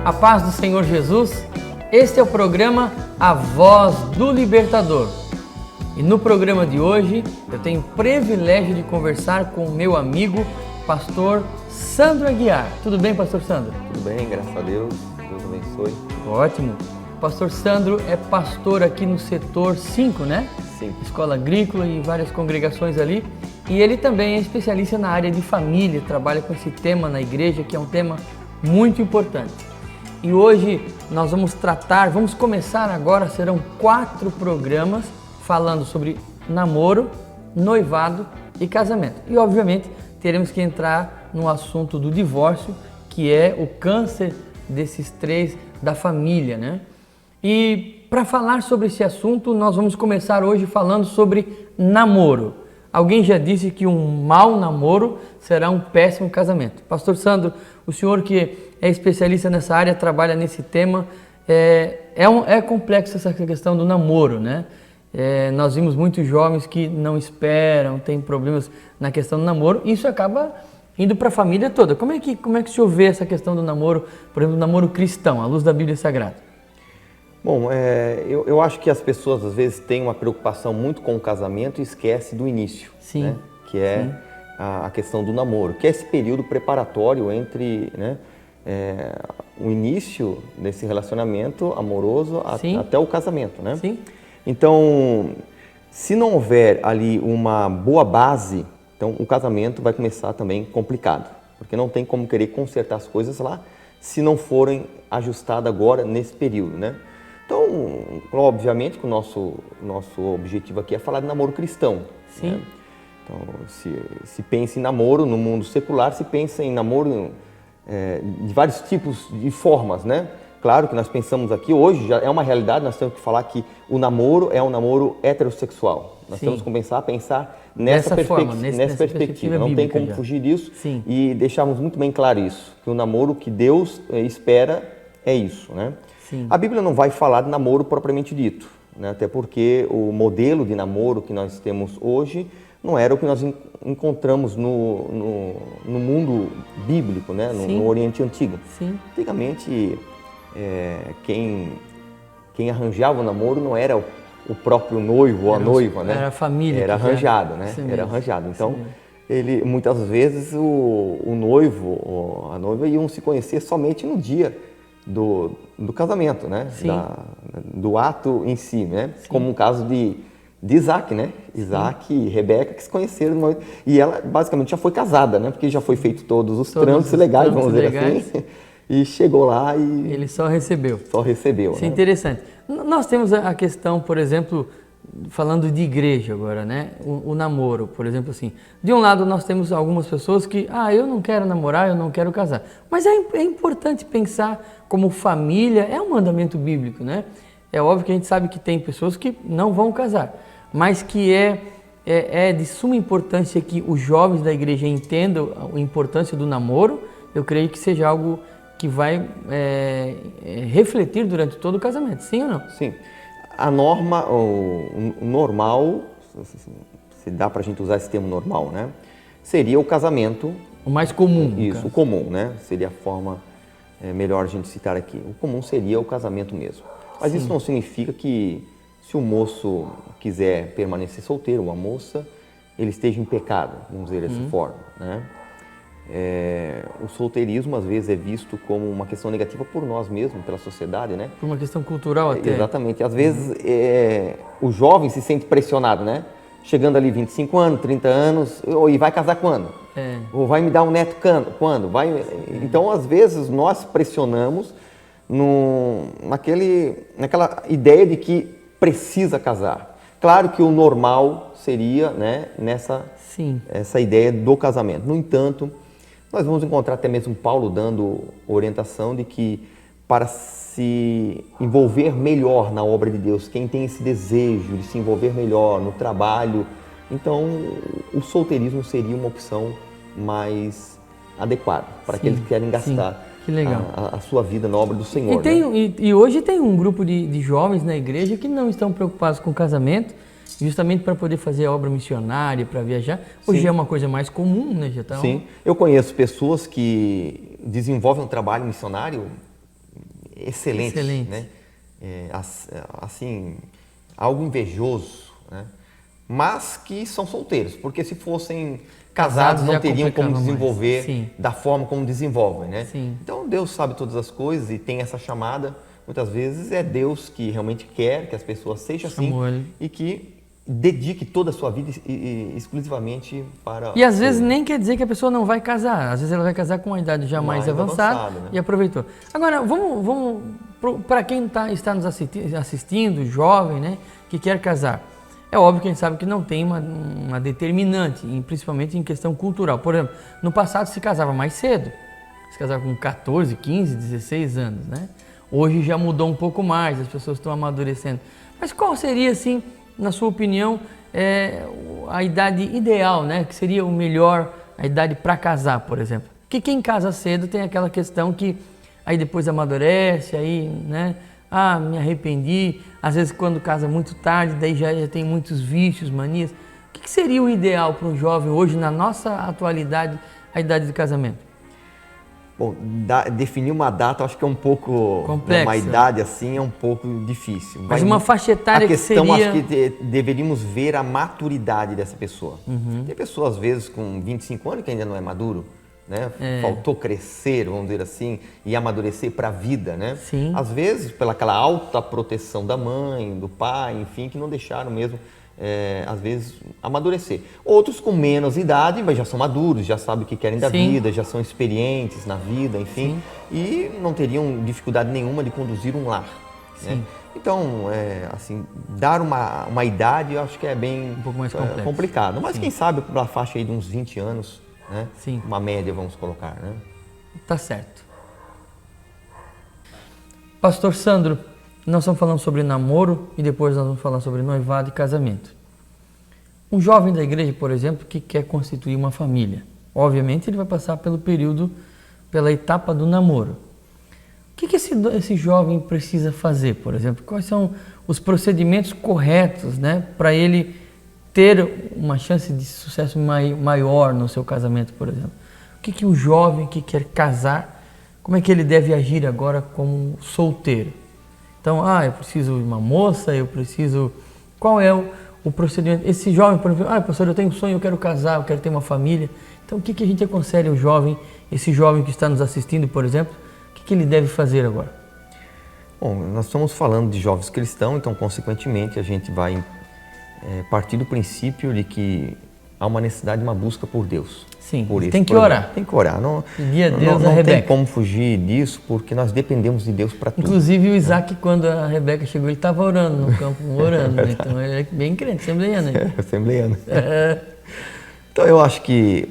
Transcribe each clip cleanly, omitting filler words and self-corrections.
A paz do Senhor Jesus. Este é o programa A Voz do Libertador. E no programa de hoje eu tenho o privilégio de conversar com o meu amigo, pastor Sandro Aguiar. Tudo bem, pastor Sandro? Tudo bem, graças a Deus. Deus abençoe. Ótimo. Pastor Sandro é pastor aqui no setor 5, né? Sim. Escola Agrícola e várias congregações ali. E ele também é especialista na área de família, trabalha com esse tema na igreja, que é um tema muito importante. E hoje nós vamos começar agora, serão 4 programas falando sobre namoro, noivado e casamento. E obviamente teremos que entrar no assunto do divórcio, que é o câncer desses 3 da família, né? E para falar sobre esse assunto, nós vamos começar hoje falando sobre namoro. Alguém já disse que um mau namoro será um péssimo casamento. Pastor Sandro, o senhor que é especialista nessa área, trabalha nesse tema, é complexo essa questão do namoro, né? Nós vimos muitos jovens que não esperam, têm problemas na questão do namoro, e isso acaba indo para a família toda. Como é que o senhor vê essa questão do namoro, por exemplo, do namoro cristão, à luz da Bíblia Sagrada? Bom, eu acho que as pessoas às vezes têm uma preocupação muito com o casamento e esquecem do início, sim, né? Que é a questão do namoro, que é esse período preparatório entre, né, o início desse relacionamento amoroso até o casamento, né? Sim. Então, se não houver ali uma boa base, então o casamento vai começar também complicado, porque não tem como querer consertar as coisas lá se não forem ajustadas agora nesse período, né? Então, obviamente que o nosso objetivo aqui é falar de namoro cristão. Sim. Né? Então, se pensa em namoro no mundo secular, se pensa em namoro de vários tipos de formas, né? Claro que nós pensamos aqui, hoje já é uma realidade, nós temos que falar que o namoro é um namoro heterossexual. Nós temos que começar a pensar nessa perspectiva. Não tem como fugir disso. Sim. E deixarmos muito bem claro isso, que o namoro que Deus espera é isso, né? Sim. A Bíblia não vai falar de namoro propriamente dito, né? Até porque o modelo de namoro que nós temos hoje não era o que nós encontramos no mundo bíblico, né? No Oriente Antigo. Sim. Antigamente, quem arranjava o namoro não era o próprio noivo ou a noiva, né? Era a família. Era arranjado, né? Era arranjado. Então, muitas vezes o noivo ou a noiva iam se conhecer somente no dia do casamento, né? Do ato em si, né? Sim. Como o caso de Isaac, né? Isaac e Rebeca, que se conheceram e ela basicamente já foi casada, né? Porque já foi feito todos os trâmites legais, vamos dizer assim, e chegou lá e ele só recebeu. Isso né? É interessante. Nós temos a questão, por exemplo, falando de igreja agora, né? O namoro, por exemplo, assim. De um lado nós temos algumas pessoas que, eu não quero namorar, eu não quero casar. Mas é importante pensar como família, é um mandamento bíblico, né? É óbvio que a gente sabe que tem pessoas que não vão casar, mas que é de suma importância que os jovens da igreja entendam a importância do namoro. Eu creio que seja algo que vai refletir durante todo o casamento, sim ou não? Sim. A norma, o normal, se dá pra gente usar esse termo normal, né? Seria o casamento. O mais comum. Isso, o comum, né? Seria a forma melhor a gente citar aqui. O comum seria o casamento mesmo. Mas isso não significa que se o moço quiser permanecer solteiro, ou a moça, ele esteja em pecado, vamos dizer dessa forma, né? O solteirismo às vezes é visto como uma questão negativa por nós mesmos, pela sociedade, né? Por uma questão cultural até. Exatamente. Às vezes o jovem se sente pressionado, né? Chegando ali 25 anos, 30 anos, e vai casar quando? Ou vai me dar um neto quando? Então, às vezes, nós pressionamos naquela ideia de que precisa casar. Claro que o normal seria, né, essa ideia do casamento. No entanto, nós vamos encontrar até mesmo Paulo dando orientação de que para se envolver melhor na obra de Deus, quem tem esse desejo de se envolver melhor no trabalho, então o solteirismo seria uma opção mais adequada para aqueles que querem gastar que legal. A sua vida na obra do Senhor. E hoje tem um grupo de jovens na igreja que não estão preocupados com o casamento, justamente para poder fazer a obra missionária, para viajar. Hoje é uma coisa mais comum, né? Sim, eu conheço pessoas que desenvolvem um trabalho missionário excelente, né? Assim, algo invejoso, né? Mas que são solteiros, porque se fossem casados não teriam como desenvolver da forma como desenvolvem, né? Sim. Então Deus sabe todas as coisas e tem essa chamada. Muitas vezes é Deus que realmente quer que as pessoas sejam assim e que dedique toda a sua vida exclusivamente para... E às vezes nem quer dizer que a pessoa não vai casar. Às vezes ela vai casar com uma idade já mais avançada, né? E aproveitou. Agora, vamos para quem está nos assistindo, jovem, né, que quer casar. É óbvio que a gente sabe que não tem uma determinante, principalmente em questão cultural. Por exemplo, no passado se casava mais cedo. Se casava com 14, 15, 16 anos, né? Hoje já mudou um pouco mais, as pessoas estão amadurecendo. Mas qual seria, assim, na sua opinião, a idade ideal, né? Que seria o melhor, a idade para casar, por exemplo? Porque quem casa cedo tem aquela questão que aí depois amadurece, aí, né? Ah, me arrependi. Às vezes quando casa muito tarde, daí já tem muitos vícios, manias. O que seria o ideal para um jovem hoje, na nossa atualidade, a idade de casamento? Bom, definir uma data acho que é um pouco... complexo. Uma idade assim é um pouco difícil. Mas uma faixa etária que seria... A questão, acho que deveríamos ver a maturidade dessa pessoa. Tem pessoas, às vezes, com 25 anos que ainda não é maduro, né? Faltou crescer, vamos dizer assim, e amadurecer para a vida, né? Sim. Às vezes, pelaquela alta proteção da mãe, do pai, enfim, que não deixaram mesmo... às vezes, amadurecer. Outros com menos idade, mas já são maduros, já sabem o que querem da vida, já são experientes na vida, enfim, e não teriam dificuldade nenhuma de conduzir um lar. Né? Então, assim, dar uma idade, eu acho que é bem um pouco mais complicado. Mas quem sabe, pela faixa aí de uns 20 anos, né? Uma média, vamos colocar. Né? Tá certo. Pastor Sandro, nós estamos falando sobre namoro e depois nós vamos falar sobre noivado e casamento. Um jovem da igreja, por exemplo, que quer constituir uma família, obviamente ele vai passar pela etapa do namoro. O que esse jovem precisa fazer, por exemplo? Quais são os procedimentos corretos, né, para ele ter uma chance de sucesso maior no seu casamento, por exemplo? O que o jovem que quer casar, como é que ele deve agir agora como solteiro? Então, eu preciso de uma moça, eu preciso... Qual é o procedimento? Esse jovem, por exemplo, pastor, eu tenho um sonho, eu quero casar, eu quero ter uma família. Então, o que a gente aconselha o jovem, esse jovem que está nos assistindo, por exemplo, o que ele deve fazer agora? Bom, nós estamos falando de jovens cristãos, então, consequentemente, a gente vai partir do princípio de que há uma necessidade de uma busca por Deus. Sim, tem que orar. Tem que orar. Não tem como fugir disso, porque nós dependemos de Deus para tudo. Inclusive o Isaac, quando a Rebeca chegou, ele estava orando no campo, orando. Né? Então ele é bem crente, assembleiano. Assembleiano. Então eu acho que,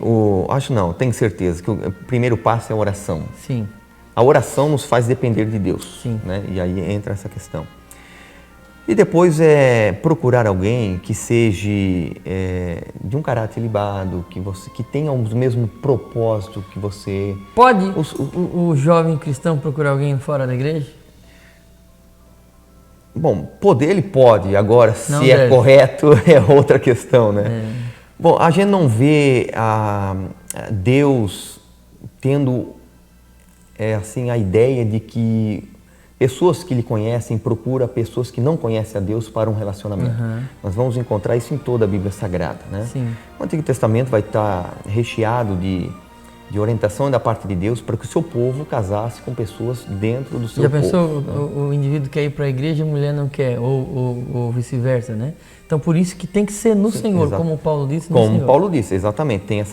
tenho certeza que o primeiro passo é a oração. Sim. A oração nos faz depender de Deus. Sim. Né? E aí entra essa questão. E depois procurar alguém que seja de um caráter ilibado, que tenha o mesmo propósito que você. Pode o jovem cristão procurar alguém fora da igreja? Bom, ele pode, agora se é correto é outra questão, né? Bom, a gente não vê Deus tendo assim, a ideia de que pessoas que lhe conhecem procuram pessoas que não conhecem a Deus para um relacionamento. Nós vamos encontrar isso em toda a Bíblia Sagrada. Né? Sim. O Antigo Testamento vai estar recheado de orientação da parte de Deus para que o seu povo casasse com pessoas dentro do seu povo. Já pensou, o indivíduo quer ir para a igreja e a mulher não quer, ou vice-versa, né? Então, por isso que tem que ser no Senhor, exato. como Paulo disse. Como Paulo disse, exatamente. Tem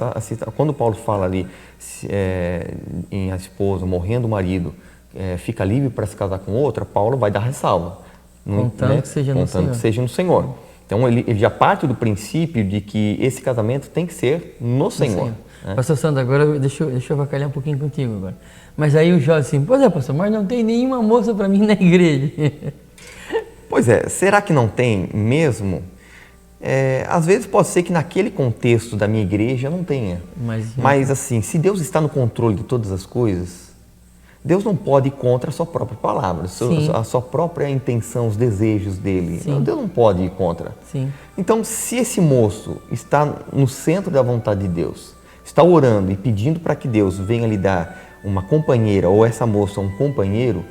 quando Paulo fala ali em a esposa morrendo o marido, fica livre para se casar com outra, Paulo vai dar ressalva. Contando que seja no Senhor. Então, ele já parte do princípio de que esse casamento tem que ser no Senhor. Né? Pastor Sandro, agora deixa eu avacalhar um pouquinho contigo agora. Mas aí o jovem assim, pois é, pastor, mas não tem nenhuma moça para mim na igreja. Pois é, será que não tem mesmo? Às vezes pode ser que naquele contexto da minha igreja não tenha. Mas assim, se Deus está no controle de todas as coisas, Deus não pode ir contra a sua própria palavra, a sua própria intenção, os desejos dele. Sim. Deus não pode ir contra. Sim. Então, se esse moço está no centro da vontade de Deus, está orando e pedindo para que Deus venha lhe dar uma companheira ou essa moça um companheiro,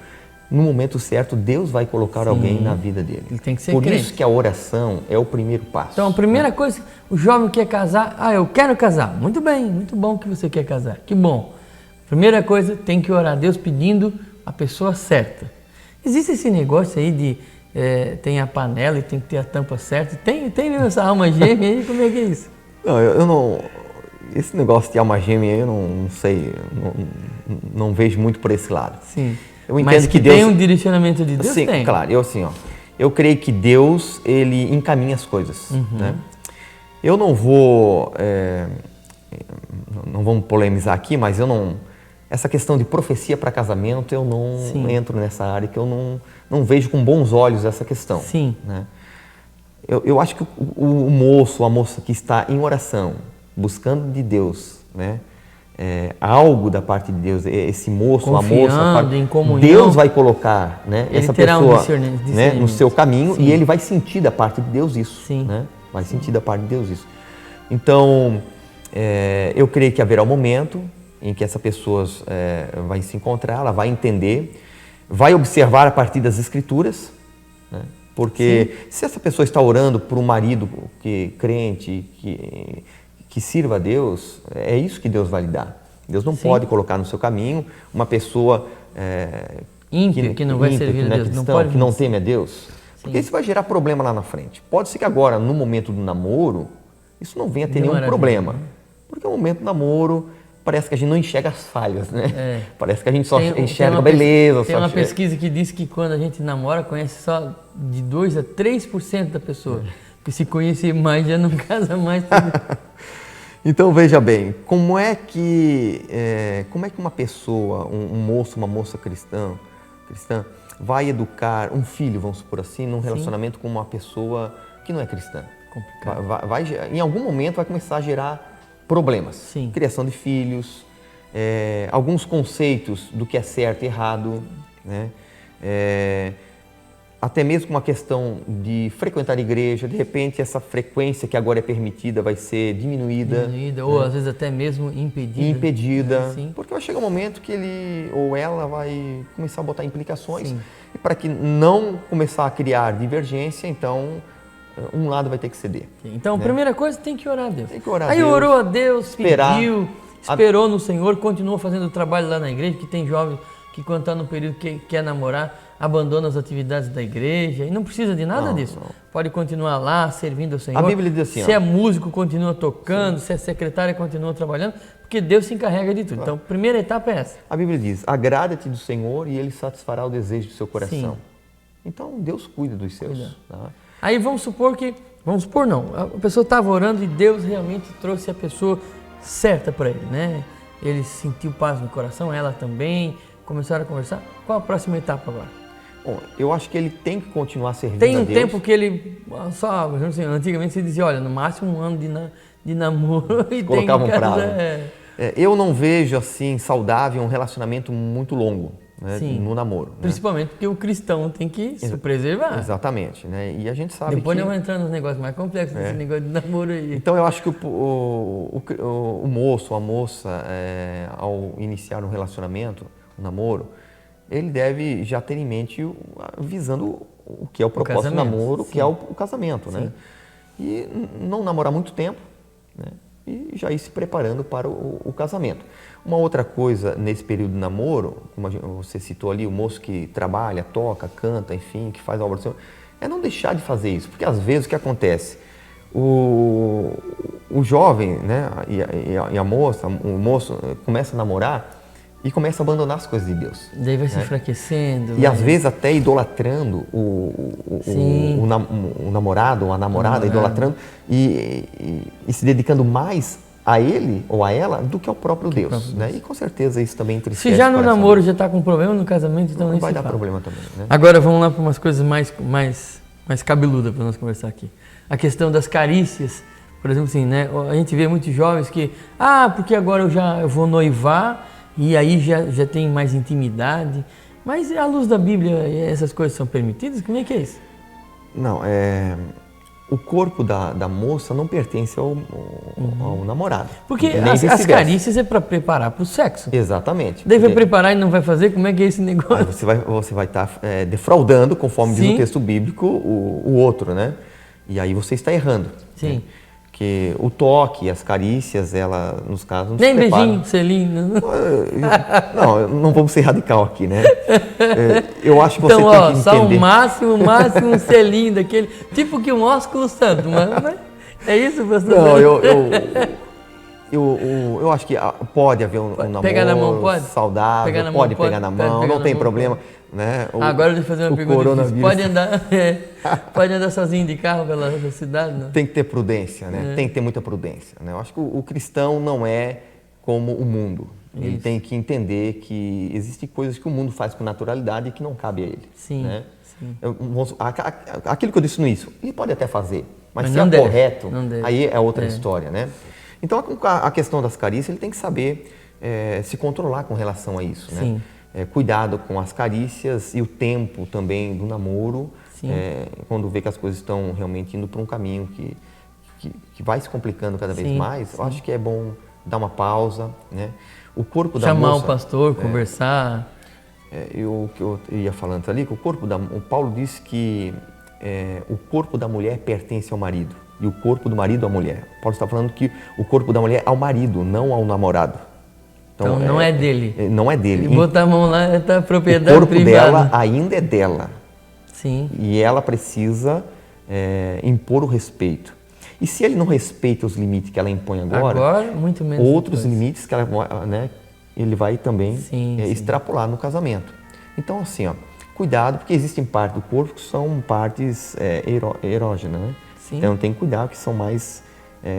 no momento certo, Deus vai colocar alguém na vida dele. Ele tem que ser Por crente. isso que a oração é o primeiro passo. Então, a primeira coisa, o jovem quer casar, eu quero casar. Muito bem, muito bom que você quer casar, que bom. Primeira coisa, tem que orar a Deus pedindo a pessoa certa. Existe esse negócio aí de tem a panela e tem que ter a tampa certa. Tem mesmo essa alma gêmea aí, como é que é isso? Não, eu não... Esse negócio de alma gêmea, eu não sei, não vejo muito por esse lado. Sim. Eu entendo Mas que Deus... tem um direcionamento de Deus, Sim, tem. claro. Eu creio que Deus, ele encaminha as coisas. Né? Eu não vou... não vamos polemizar aqui, mas eu não... Essa questão de profecia para casamento, eu não entro nessa área, que eu não vejo com bons olhos essa questão. Sim. Né? Eu acho que o moço, a moça que está em oração, buscando de Deus, né? Algo da parte de Deus, esse moço, a moça, em comunhão, Deus vai colocar, né, essa pessoa né, no seu caminho e ele vai sentir da parte de Deus isso. Né? Vai sentir da parte de Deus isso. Então, eu creio que haverá um momento em que essa pessoa vai se encontrar, ela vai entender, vai observar a partir das Escrituras, né? Porque se essa pessoa está orando por um marido crente, que sirva a Deus, é isso que Deus vai lhe dar. Deus não pode colocar no seu caminho uma pessoa ímpia, que não vai servir a Deus, que não teme a Deus, porque isso vai gerar problema lá na frente. Pode ser que agora, no momento do namoro, isso não venha a ter nenhum problema, porque o momento do namoro parece que a gente não enxerga as falhas, né? Parece que a gente só enxerga beleza. Tem uma pesquisa que diz que quando a gente namora, conhece só de 2 a 3% da pessoa. Porque se conhecer mais, já não casa mais. Então, veja bem, como é que uma pessoa, um moço, uma moça cristã, vai educar um filho, vamos supor assim, num relacionamento com uma pessoa que não é cristã? Complicado. Em algum momento vai começar a gerar problemas, criação de filhos, alguns conceitos do que é certo e errado, né? Até mesmo uma questão de frequentar a igreja, de repente essa frequência que agora é permitida vai ser diminuída. Ou às vezes até mesmo impedida. Porque vai chegar um momento que ele ou ela vai começar a botar implicações e para que não começar a criar divergência, então um lado vai ter que ceder. Então, a primeira coisa, tem que orar a Deus. Tem que orar a Aí Deus, orou a Deus, pediu, esperou no Senhor, continuou fazendo o trabalho lá na igreja, que tem jovens que quando está no período que quer namorar, abandona as atividades da igreja e não precisa de nada disso. Pode continuar lá, servindo ao Senhor. A Bíblia diz assim, se é músico, continua tocando, se é secretária, continua trabalhando, porque Deus se encarrega de tudo. Então, a primeira etapa é essa. A Bíblia diz, agrada-te do Senhor e Ele satisfará o desejo do seu coração. Então, Deus cuida dos seus. Tá? Aí vamos supor não, a pessoa estava orando e Deus realmente trouxe a pessoa certa para ele, né? Ele sentiu paz no coração, ela também, começaram a conversar. Qual a próxima etapa agora? Bom, eu acho que ele tem que continuar servindo a Deus. Tem um tempo que ele, antigamente se dizia, olha, no máximo 1 ano de namoro e colocava um prazo. É. Eu não vejo assim saudável um relacionamento muito longo, né, no namoro. Principalmente porque o cristão tem que se preservar. Exatamente, né? E a gente sabe Depois nós vamos entrar nos negócios mais complexos desse negócio de namoro aí. Então eu acho que o moço ou a moça, ao iniciar um relacionamento, um namoro, ele deve já ter em mente visando o que é o propósito do namoro, o que é o casamento, né? E não namorar muito tempo, né? E já ir se preparando para o casamento. Uma outra coisa nesse período de namoro, como você citou ali, o moço que trabalha, toca, canta, enfim, que faz a obra do Senhor, é não deixar de fazer isso, porque às vezes o que acontece? O jovem, né, e a moça, o moço começa a namorar e começa a abandonar as coisas de Deus. Daí vai se enfraquecendo. E às vezes até idolatrando o namorado ou a namorada, idolatrando e se dedicando mais a ele ou a ela do que ao próprio Deus. Né? E com certeza isso também entristece. Se já no namoro já está com problema, no casamento então não vai dar problema também. Né? Agora vamos lá para umas coisas mais cabeludas para nós conversar aqui. A questão das carícias. Por exemplo, assim, né? A gente vê muitos jovens que, porque agora eu vou noivar e aí já tem mais intimidade. Mas à luz da Bíblia, essas coisas são permitidas? Como é que é isso? Não, o corpo da moça não pertence ao namorado. Porque as carícias é para preparar para o sexo. Exatamente. Daí vai preparar e não vai fazer? Como é que é esse negócio? Aí você vai estar defraudando, conforme diz o texto bíblico, o outro, né? E aí você está errando. Sim. Né? Porque o toque, as carícias, ela, nos casos, não nem se preparam. Beijinho, selinho. Não vamos ser radical aqui, né? Eu acho que você então, tem que entender. Só o máximo um selinho daquele, tipo que um ósculo santo, mas é isso, pastor? Não, eu acho que pode haver um namoro pegar na mão, saudável, pegar na mão, não tem problema. Né? Agora deixa eu fazer uma pergunta difícil. Pode andar sozinho de carro pela cidade? Não? Tem que ter prudência, né? Tem que ter muita prudência. Né? Eu acho que o cristão não é como o mundo. Ele tem que entender que existem coisas que o mundo faz com naturalidade e que não cabe a ele. Sim, né? sim. Aquilo que eu disse no início, ele pode até fazer, mas se não é deve, correto, não deve. aí é outra história, né? Então, a questão das carícias, ele tem que saber se controlar com relação a isso, né? Sim. Cuidado com as carícias e o tempo também do namoro, quando vê que as coisas estão realmente indo para um caminho que vai se complicando cada vez mais, eu acho que é bom dar uma pausa, né? O corpo da moça... Chamar o pastor, conversar... O que eu ia falando ali, que o Paulo disse que o corpo da mulher pertence ao marido e o corpo do marido à mulher. Paulo está falando que o corpo da mulher é ao marido, não ao namorado. Então não é dele. Não é dele. E botar a mão lá é da propriedade privada. O corpo privada. dela ainda é dela. Sim. E ela precisa impor o respeito. E se ele não respeita os limites que ela impõe agora muito menos outros limites que ela, né, ele vai também extrapolar no casamento. Então, assim, cuidado, porque existem partes do corpo que são partes erógenas, né? Sim. Então tem que cuidar, que são mais...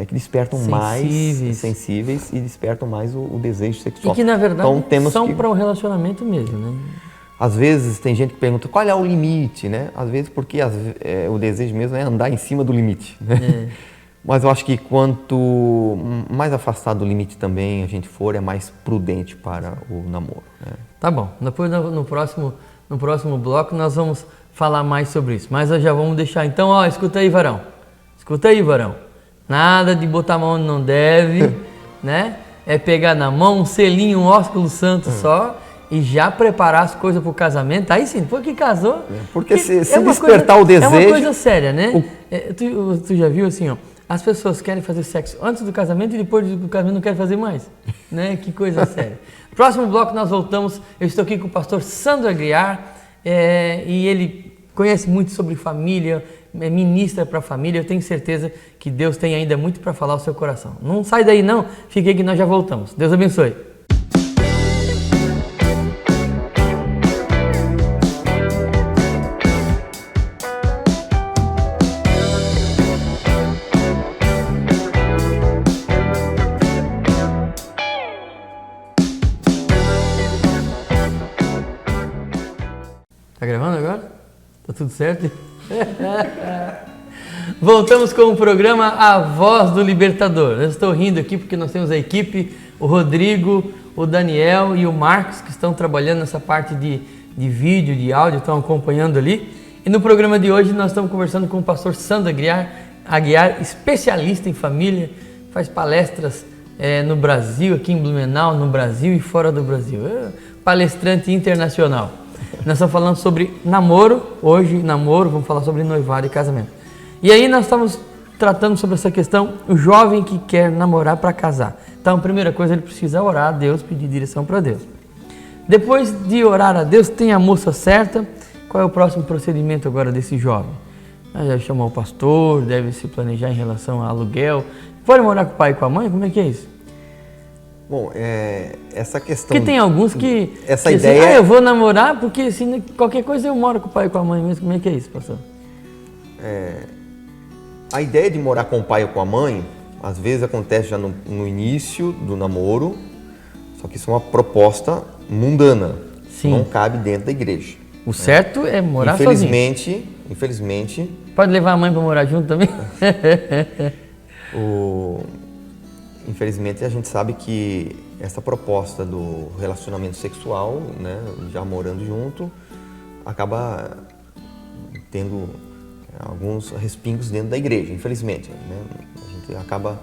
que despertam mais sensíveis e despertam mais o desejo sexual. E que, na verdade, então, são para o relacionamento mesmo, né? Às vezes tem gente que pergunta qual é o limite, né? Às vezes porque o desejo mesmo é andar em cima do limite, né? Mas eu acho que quanto mais afastado do limite também a gente for, é mais prudente para o namoro, né? Tá bom. Depois no próximo bloco nós vamos falar mais sobre isso. Mas já vamos deixar então, escuta aí, varão. Escuta aí, varão. Nada de botar a mão onde não deve, né? É pegar na mão um selinho, um ósculo santo só e já preparar as coisas para o casamento. Aí sim, depois que casou... Porque se despertar o desejo... É uma coisa séria, né? Tu já viu assim, as pessoas querem fazer sexo antes do casamento e depois do casamento não querem fazer mais, né? Que coisa séria. Próximo bloco nós voltamos. Eu estou aqui com o pastor Sandro Aguiar e ele conhece muito sobre família, ministra para a família. Eu tenho certeza que Deus tem ainda muito para falar ao seu coração. Não sai daí não, fique aí que nós já voltamos. Deus abençoe. Tá gravando agora? Tá tudo certo? Voltamos com o programa A Voz do Libertador. Eu estou rindo aqui porque nós temos a equipe, o Rodrigo, o Daniel e o Marcos, que estão trabalhando nessa parte de vídeo, de áudio, estão acompanhando ali. E no programa de hoje nós estamos conversando com o pastor Sandro Aguiar, especialista em família, faz palestras no Brasil, aqui em Blumenau, no Brasil e fora do Brasil. Palestrante internacional. Nós estamos falando sobre namoro, hoje vamos falar sobre noivado e casamento. E aí nós estamos tratando sobre essa questão, o jovem que quer namorar para casar. Então a primeira coisa, ele precisa orar a Deus, pedir direção para Deus. Depois de orar a Deus, tem a moça certa, qual é o próximo procedimento agora desse jovem? Deve chamar o pastor, deve se planejar em relação a aluguel. Pode morar com o pai e com a mãe? Como é que é isso? Bom, essa questão... Porque tem alguns que... Essa ideia... Assim, eu vou namorar porque assim, qualquer coisa eu moro com o pai e com a mãe mesmo. Como é que é isso, pastor? A ideia de morar com o pai ou com a mãe, às vezes acontece já no início do namoro, só que isso é uma proposta mundana. Sim. Não cabe dentro da igreja. O certo é morar sozinho. Infelizmente... Pode levar a mãe para morar junto também? Infelizmente, a gente sabe que essa proposta do relacionamento sexual, né, já morando junto, acaba tendo alguns respingos dentro da igreja, infelizmente, né? A gente acaba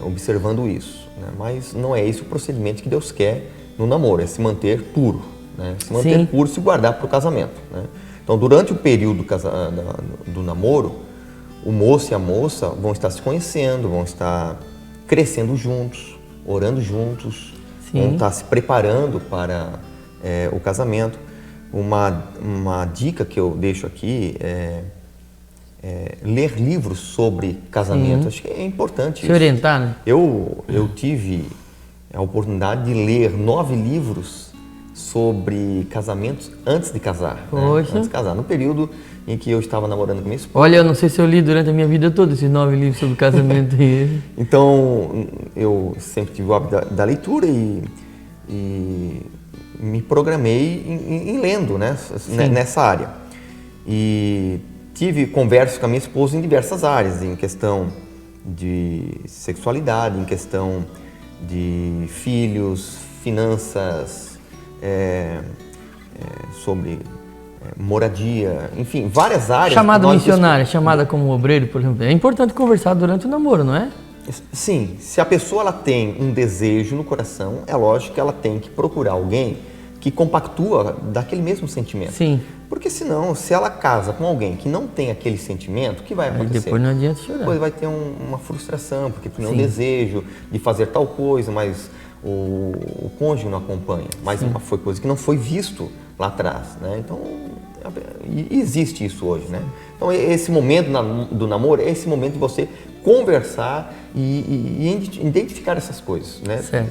observando isso, né? Mas não é esse o procedimento que Deus quer no namoro, é se manter puro, né? Se manter puro, se guardar para o casamento, né? Então, durante o período do namoro, o moço e a moça vão estar se conhecendo, vão estar crescendo juntos, orando juntos, vão estar se preparando para o casamento. Uma dica que eu deixo aqui é ler livros sobre casamento. Acho que é importante se orientar, né? Eu tive a oportunidade de ler 9 livros sobre casamentos antes de casar. Poxa. Né? Antes de casar, no período em que eu estava namorando com minha esposa. Olha, eu não sei se eu li durante a minha vida toda esses 9 livros sobre casamento. Então, eu sempre tive o hábito da leitura e me programei em lendo, né? Nessa área. E tive conversas com a minha esposa em diversas áreas, em questão de sexualidade, em questão de filhos, finanças, sobre moradia, enfim, várias áreas. Chamada missionária, chamada como obreiro, por exemplo. É importante conversar durante o namoro, não é? Sim, se a pessoa ela tem um desejo no coração, é lógico que ela tem que procurar alguém que compactua daquele mesmo sentimento. Sim. Porque senão, se ela casa com alguém que não tem aquele sentimento, o que vai acontecer? Depois não adianta chorar. Depois vai ter uma frustração, porque tem um desejo de fazer tal coisa, mas o cônjuge não acompanha. Mas foi coisa que não foi visto lá atrás, né? Então, existe isso hoje, né? Então, esse momento do namoro é esse momento de você conversar e identificar essas coisas, né? Certo.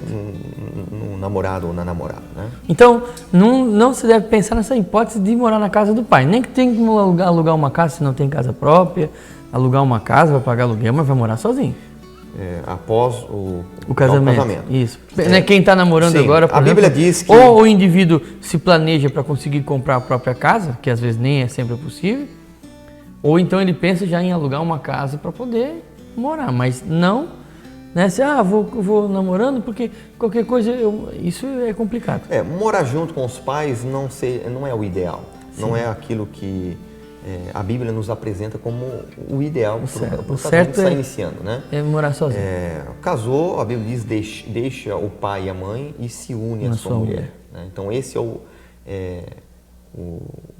No namorado ou na namorada, né? Então, não se deve pensar nessa hipótese de morar na casa do pai. Nem que tem que alugar uma casa se não tem casa própria, alugar uma casa, vai pagar aluguel, mas vai morar sozinho. Após o casamento. Isso. Quem está namorando agora, por a exemplo, Bíblia diz que... ou o indivíduo se planeja para conseguir comprar a própria casa, que às vezes nem é sempre possível, ou então ele pensa já em alugar uma casa para poder morar, mas não, né? Se vou namorando porque qualquer coisa, isso é complicado. Morar junto com os pais não é o ideal, não é aquilo que a Bíblia nos apresenta como o ideal para o casamento que está iniciando, né? É morar sozinho. Casou, a Bíblia diz, deixa o pai e a mãe e se une à sua mulher. Né? Então esse é o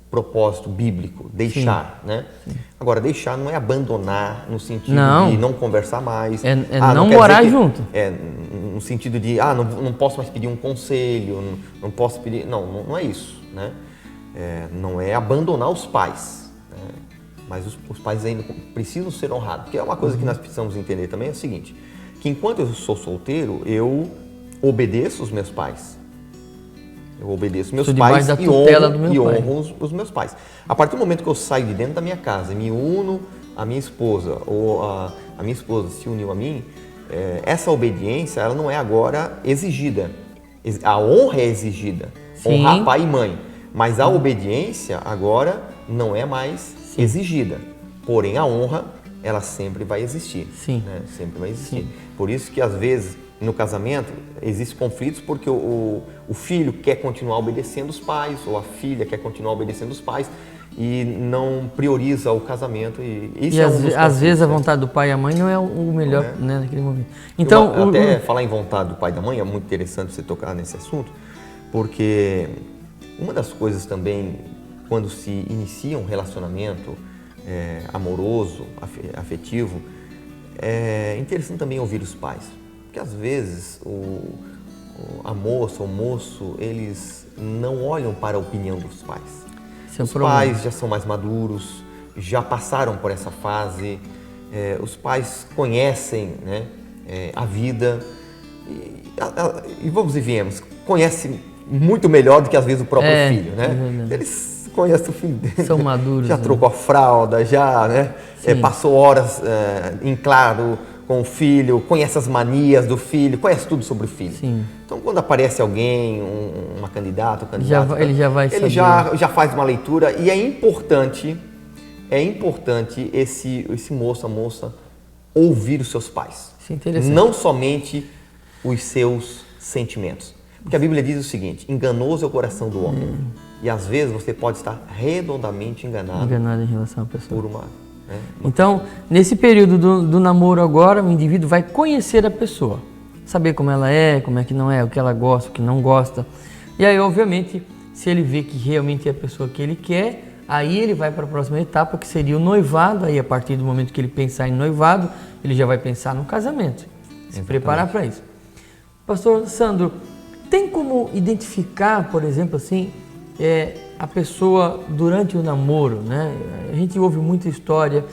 propósito bíblico, deixar, né? Sim. Agora, deixar não é abandonar no sentido de não conversar mais. Não morar junto. No sentido de, não posso mais pedir um conselho, não posso pedir... Não é isso, né? Não é abandonar os pais, né? Mas os pais ainda precisam ser honrados. Porque é uma coisa que nós precisamos entender também, é o seguinte, que enquanto eu sou solteiro, eu obedeço os meus pais. Eu obedeço meus pais e honro os meus pais. A partir do momento que eu saio de dentro da minha casa e me uno à minha esposa, ou a minha esposa se uniu a mim, essa obediência ela não é agora exigida. A honra é exigida, honrar pai e mãe. Mas a obediência agora não é mais exigida. Porém, a honra, ela sempre vai existir. Né? Sempre vai existir. Sim. Por isso que, às vezes, no casamento, existem conflitos porque o filho quer continuar obedecendo os pais, ou a filha quer continuar obedecendo os pais e não prioriza o casamento. Às vezes a vontade do pai e a mãe não é o melhor, né, naquele momento. Então, falar em vontade do pai e da mãe é muito interessante você tocar nesse assunto, porque uma das coisas também, quando se inicia um relacionamento amoroso, afetivo, é interessante também ouvir os pais. Porque às vezes a moça, o moço, eles não olham para a opinião dos pais. Os pais já são mais maduros, já passaram por essa fase, os pais conhecem, né, a vida e vamos e viemos, conhecem muito melhor do que às vezes o próprio filho, né? Eles conhecem o filho dele. São maduros. Já trocou a fralda, já, né? Passou horas em claro com o filho, conhece as manias do filho, conhece tudo sobre o filho. Sim. Então, quando aparece alguém, uma candidata, um candidato, ele já vai ele já faz uma leitura e é importante esse moço, a moça, ouvir os seus pais. Isso é interessante. Não somente os seus sentimentos. Porque a Bíblia diz o seguinte, enganoso é o coração do homem E às vezes você pode estar redondamente enganado em relação à pessoa. Por uma Então, nesse período do namoro agora, o indivíduo vai conhecer a pessoa, saber como ela é, como é que não é, o que ela gosta, o que não gosta. E aí, obviamente, se ele vê que realmente é a pessoa que ele quer, aí ele vai para a próxima etapa, que seria o noivado. Aí, a partir do momento que ele pensar em noivado, ele já vai pensar no casamento, se preparar para isso. Pastor Sandro, tem como identificar, por exemplo, assim, a pessoa durante o namoro, né? A gente ouve muita história.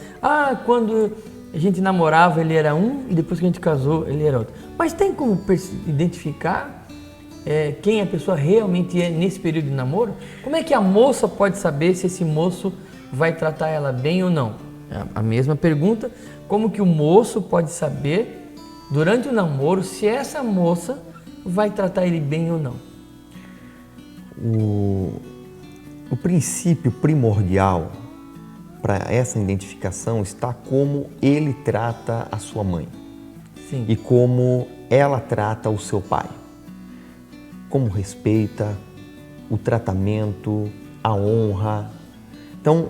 Quando a gente namorava ele era um e depois que a gente casou ele era outro. Mas tem como identificar quem a pessoa realmente é nesse período de namoro? Como é que a moça pode saber se esse moço vai tratar ela bem ou não? É a mesma pergunta. Como que o moço pode saber durante o namoro se essa moça vai tratar ele bem ou não? O princípio primordial para essa identificação está como ele trata a sua mãe. Sim. E como ela trata o seu pai. Como respeita, o tratamento, a honra. Então,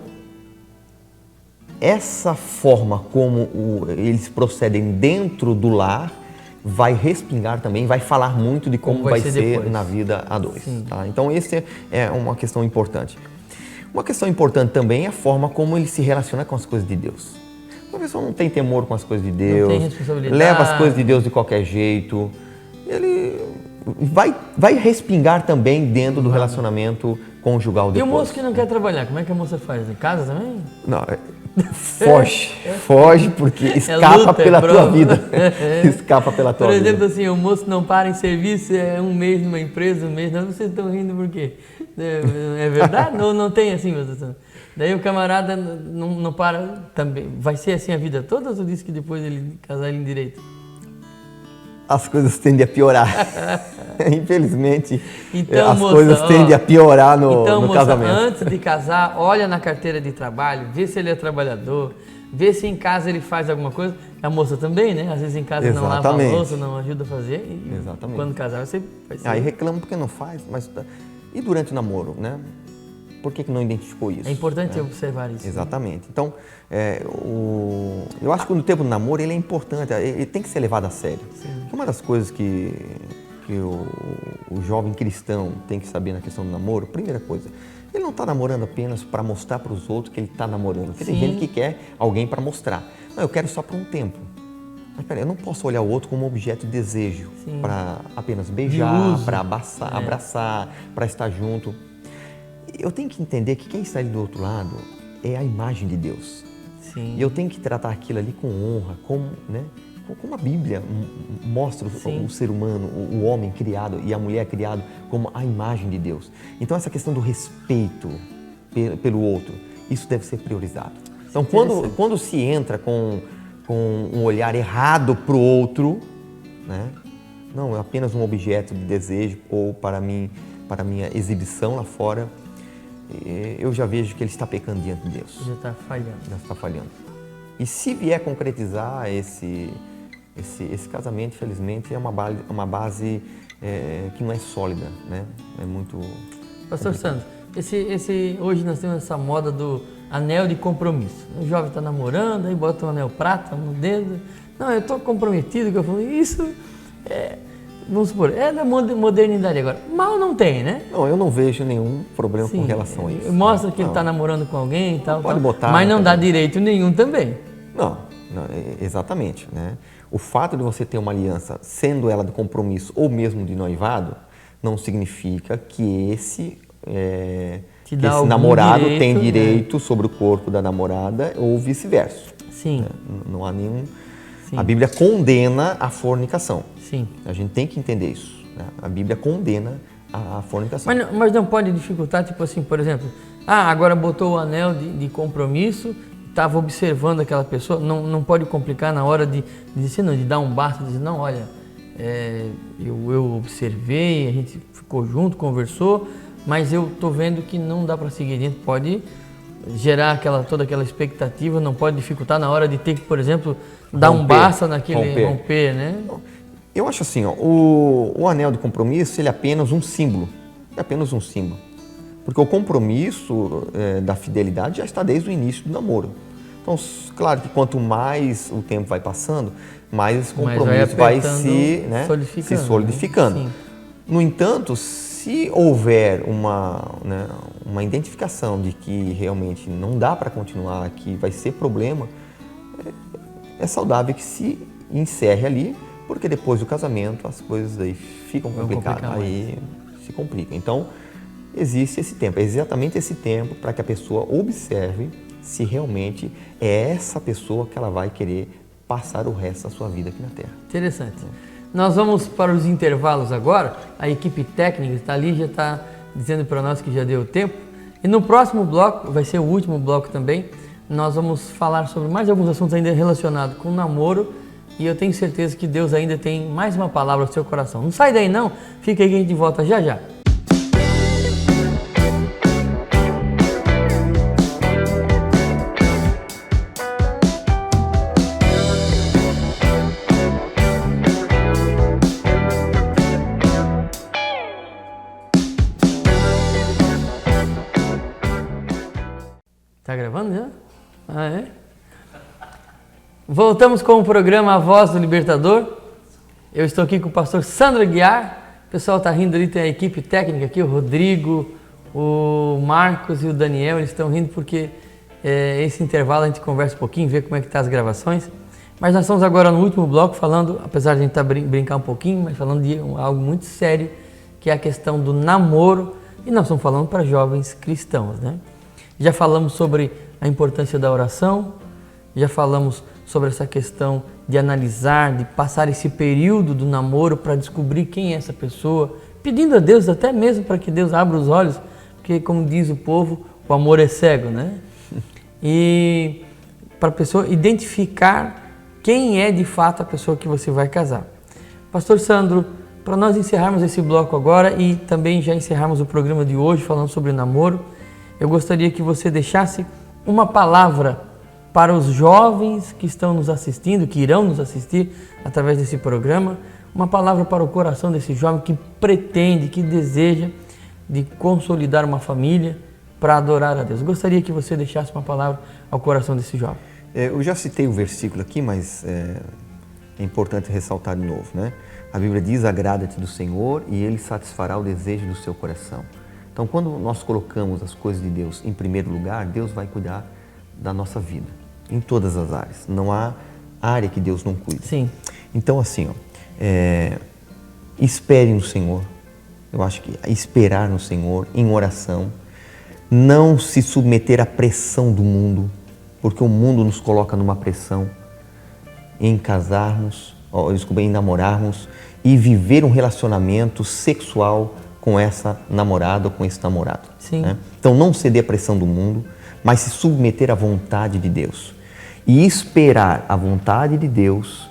essa forma como eles procedem dentro do lar vai respingar também, vai falar muito de como vai ser na vida a dois. Tá? Então, essa é uma questão importante. Uma questão importante também é a forma como ele se relaciona com as coisas de Deus. Uma pessoa não tem temor com as coisas de Deus, não tem responsabilidade, leva as coisas de Deus de qualquer jeito, ele vai respingar também dentro do relacionamento conjugal depois. E o moço que não quer trabalhar, como é que a moça faz? Em casa também? Não, foge porque escapa luta, pela tua vida. Escapa pela tua vida. Por exemplo, assim, o moço não para em serviço, um mês numa empresa, um mês não, vocês estão rindo por quê? É verdade? Não tem assim, meu Deus. Daí o camarada não para também. Vai ser assim a vida toda ou tu disse que depois ele casar ele em direito? As coisas tendem a piorar. Infelizmente, então, as moça, coisas tendem a piorar no moça, casamento. Antes de casar, olha na carteira de trabalho, vê se ele é trabalhador, vê se em casa ele faz alguma coisa. A moça também, né? Às vezes em casa não lava a louça, não ajuda a fazer. E quando casar vai ser... Aí reclama porque não faz, mas... E durante o namoro, né? Por que não identificou isso? É importante observar isso. Exatamente. Né? Então, eu acho que no tempo do namoro ele é importante, ele tem que ser levado a sério. Uma das coisas que o jovem cristão tem que saber na questão do namoro, primeira coisa, ele não está namorando apenas para mostrar para os outros que ele está namorando. Porque tem gente que quer alguém para mostrar. Não, eu quero só por um tempo. Mas peraí, eu não posso olhar o outro como um objeto de desejo, para apenas beijar, para abraçar, para estar junto. Eu tenho que entender que quem está ali do outro lado é a imagem de Deus. Sim. E eu tenho que tratar aquilo ali com honra, como a Bíblia mostra o ser humano, o homem criado e a mulher criado como a imagem de Deus. Então essa questão do respeito pelo outro, isso deve ser priorizado. Então quando se entra com um olhar errado para o outro, né? Não é apenas um objeto de desejo ou para minha exibição lá fora, eu já vejo que ele está pecando diante de Deus. Já está falhando. Já está falhando. E se vier concretizar esse casamento, infelizmente, é uma base que não é sólida, né? É muito... Pastor Sandro, hoje nós temos essa moda do anel de compromisso. O jovem está namorando, aí bota um anel prata no dedo. Não, eu estou comprometido, que eu falo, isso vamos supor, é da modernidade agora. Mal não tem, né? Não, eu não vejo nenhum problema com relação a isso. Mostra que ele está namorando com alguém e tal. Pode botar. Mas não dá direito nenhum também. Não, exatamente, né? O fato de você ter uma aliança, sendo ela de compromisso ou mesmo de noivado, não significa que esse namorado tem direito sobre o corpo da namorada ou vice-versa. Sim. Né? Não há nenhum... Sim. A Bíblia condena a fornicação. Sim. A gente tem que entender isso. Né? A Bíblia condena a fornicação. Mas não pode dificultar, tipo assim, por exemplo, agora botou o anel de compromisso, estava observando aquela pessoa, não pode complicar na hora de dar um basta, de dizer, não, olha, eu observei, a gente ficou junto, conversou, mas eu estou vendo que não dá para seguir adiante, pode gerar toda aquela expectativa, não pode dificultar na hora de ter que, por exemplo, dar um basta naquele romper, né? Eu acho assim, o anel de compromisso, ele é apenas um símbolo. É apenas um símbolo. Porque o compromisso da fidelidade já está desde o início do namoro. Então, claro que quanto mais o tempo vai passando, mais esse compromisso vai se solidificando. Né? No entanto, se houver uma identificação de que realmente não dá para continuar, que vai ser problema, é saudável que se encerre ali, porque depois do casamento as coisas aí ficam complicadas, aí se complica. Então, existe esse tempo, é exatamente esse tempo para que a pessoa observe se realmente é essa pessoa que ela vai querer passar o resto da sua vida aqui na Terra. Interessante. Nós vamos para os intervalos agora. A equipe técnica está ali, já está dizendo para nós que já deu tempo. E no próximo bloco, vai ser o último bloco também, nós vamos falar sobre mais alguns assuntos ainda relacionados com o namoro. E eu tenho certeza que Deus ainda tem mais uma palavra no seu coração. Não sai daí não, fica aí que a gente volta já já. Tá gravando já? Ah, é? Voltamos com o programa A Voz do Libertador. Eu estou aqui com o pastor Sandro Aguiar. O pessoal está rindo ali, tem a equipe técnica aqui, o Rodrigo, o Marcos e o Daniel. Eles estão rindo porque esse intervalo a gente conversa um pouquinho, vê como é que tá as gravações. Mas nós estamos agora no último bloco falando, apesar de a gente brincar um pouquinho, mas falando de algo muito sério, que é a questão do namoro. E nós estamos falando para jovens cristãos, né? Já falamos sobre a importância da oração, já falamos sobre essa questão de analisar, de passar esse período do namoro para descobrir quem é essa pessoa, pedindo a Deus até mesmo para que Deus abra os olhos, porque como diz o povo, o amor é cego, né? E para a pessoa identificar quem é de fato a pessoa que você vai casar. Pastor Sandro, para nós encerrarmos esse bloco agora e também já encerrarmos o programa de hoje falando sobre namoro, eu gostaria que você deixasse uma palavra para os jovens que estão nos assistindo, que irão nos assistir através desse programa, uma palavra para o coração desse jovem que pretende, que deseja de consolidar uma família para adorar a Deus. Eu gostaria que você deixasse uma palavra ao coração desse jovem. Eu já citei o versículo aqui, mas é importante ressaltar de novo, né? A Bíblia diz: agrada-te do Senhor e Ele satisfará o desejo do seu coração. Então, quando nós colocamos as coisas de Deus em primeiro lugar, Deus vai cuidar da nossa vida, em todas as áreas. Não há área que Deus não cuide. Sim. Então, assim, espere no Senhor. Eu acho que esperar no Senhor, em oração, não se submeter à pressão do mundo, porque o mundo nos coloca numa pressão em casarmos, em namorarmos e viver um relacionamento sexual com essa namorada ou com esse namorado. Sim. Né? Então, não ceder à pressão do mundo, mas se submeter à vontade de Deus. E esperar a vontade de Deus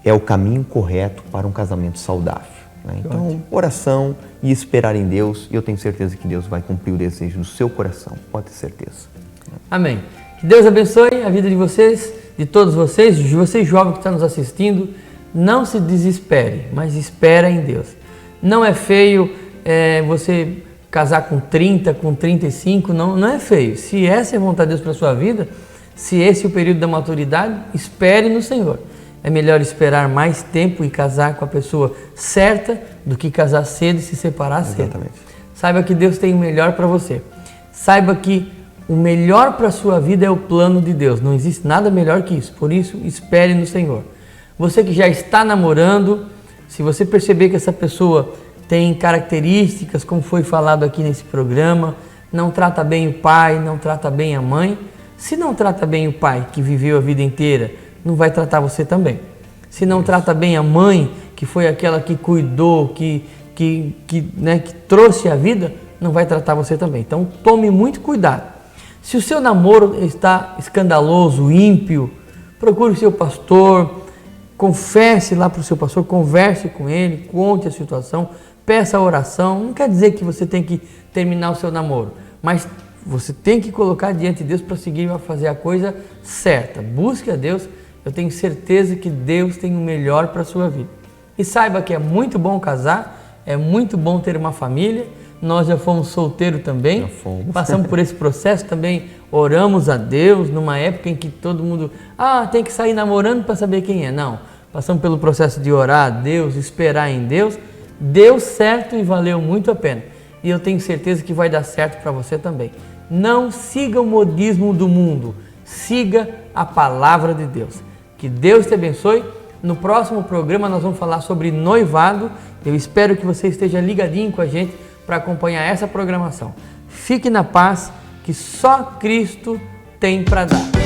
é o caminho correto para um casamento saudável. Né? Então, oração e esperar em Deus, e eu tenho certeza que Deus vai cumprir o desejo do seu coração, pode ter certeza. Amém. Que Deus abençoe a vida de vocês, de todos vocês, de vocês jovens que estão nos assistindo. Não se desespere, mas espera em Deus. Não é feio você casar com 30, com 35, não é feio. Se essa é a vontade de Deus para a sua vida, se esse é o período da maturidade, espere no Senhor. É melhor esperar mais tempo e casar com a pessoa certa do que casar cedo e se separar cedo. Exatamente. Saiba que Deus tem o melhor para você. Saiba que o melhor para a sua vida é o plano de Deus. Não existe nada melhor que isso. Por isso, espere no Senhor. Você que já está namorando, se você perceber que essa pessoa tem características, como foi falado aqui nesse programa, não trata bem o pai, não trata bem a mãe. Se não trata bem o pai, que viveu a vida inteira, não vai tratar você também. Se não trata bem a mãe, que foi aquela que cuidou, que trouxe a vida, não vai tratar você também. Então tome muito cuidado. Se o seu namoro está escandaloso, ímpio, procure o seu pastor, confesse lá para o seu pastor, converse com ele, conte a situação, peça a oração. Não quer dizer que você tem que terminar o seu namoro, mas você tem que colocar diante de Deus para seguir a fazer a coisa certa. Busque a Deus, eu tenho certeza que Deus tem o melhor para a sua vida. E saiba que é muito bom casar, É muito bom ter uma família. Nós já fomos solteiros também. Já fomos. Passamos por esse processo também. Oramos a Deus numa época em que todo mundo... tem que sair namorando para saber quem é. Não. Passamos pelo processo de orar a Deus, esperar em Deus. Deu certo e valeu muito a pena. E eu tenho certeza que vai dar certo para você também. Não siga o modismo do mundo. Siga a palavra de Deus. Que Deus te abençoe. No próximo programa nós vamos falar sobre noivado. Eu espero que você esteja ligadinho com a gente para acompanhar essa programação. Fique na paz que só Cristo tem para dar.